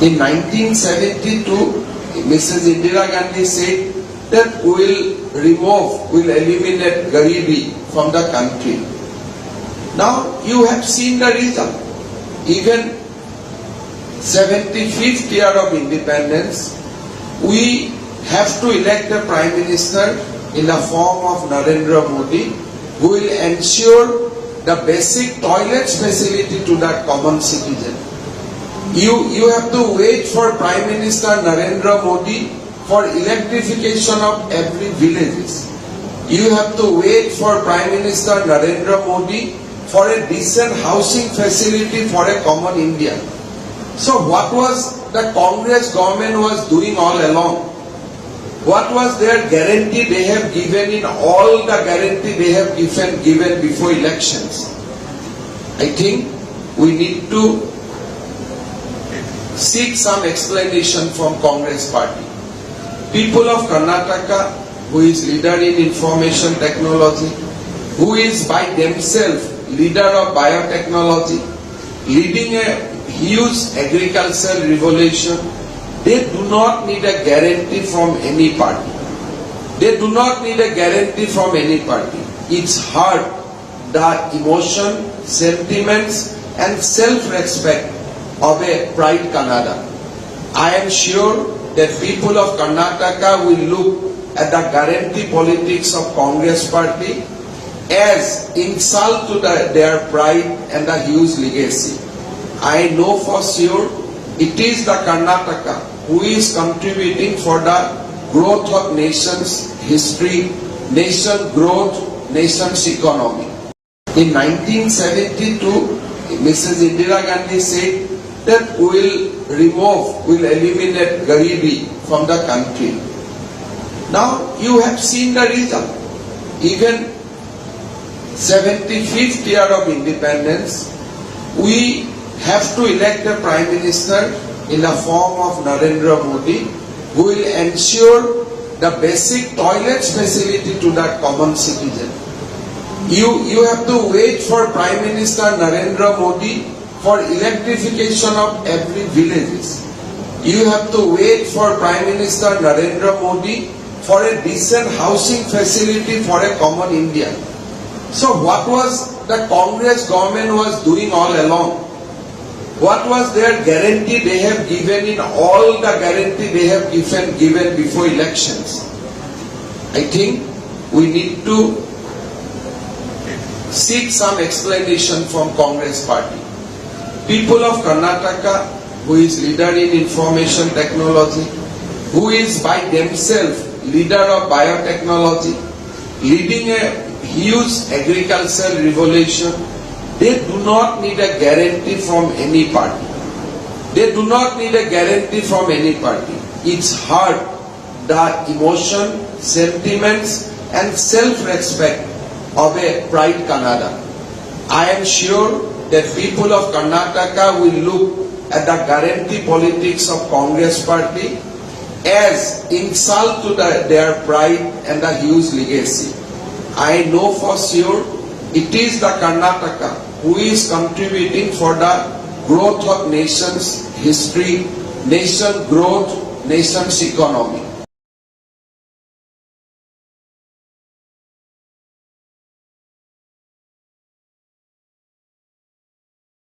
In 1972, Mrs. Indira Gandhi said that we'll eliminate Garibi from the country. Now you have seen the result. Even 75th year of independence, we have to elect a Prime Minister in the form of Narendra Modi, who will ensure the basic toilets facility to the common citizen. You have to wait for Prime Minister Narendra Modi for electrification of every villages. You have to wait for Prime Minister Narendra Modi for a decent housing facility for a common India. So what was the Congress government was doing all along? What was their guarantee they have given in all the guarantee they have given before elections? I think we need to seek some explanation from Congress party. People of Karnataka, who is leader in information technology, who is by themselves leader of biotechnology, leading a huge agricultural revolution, they do not need a guarantee from any party. They do not need a guarantee from any party. It's hard, the emotion, sentiments and self-respect of a pride Kannada. I am sure that people of Karnataka will look at the guarantee politics of Congress party as insult to their pride and the huge legacy. I know for sure it is the Karnataka who is contributing for the growth of nation's history, nation growth, nation's economy. In 1972, Mrs. Indira Gandhi said that we'll eliminate Garibi from the country. Now you have seen the result. Even 75th year of independence, we have to elect a Prime Minister in the form of Narendra Modi, who will ensure the basic toilets facility to the common citizen. You have to wait for Prime Minister Narendra Modi for electrification of every villages. You have to wait for Prime Minister Narendra Modi for a decent housing facility for a common India. So what was the Congress government was doing all along? What was their guarantee they have given in all the guarantee they have given before elections? I think we need to seek some explanation from Congress party. People of Karnataka, who is leader in information technology, who is by themselves leader of biotechnology, leading a huge agricultural revolution, they do not need a guarantee from any party. They do not need a guarantee from any party. It's hard, the emotion, sentiments and self-respect of a pride Kannada. I am sure that people of Karnataka will look at the guarantee politics of Congress party as insult to their pride and the huge legacy. I know for sure it is the Karnataka who is contributing for the growth of nation's history, nation growth, nation's economy.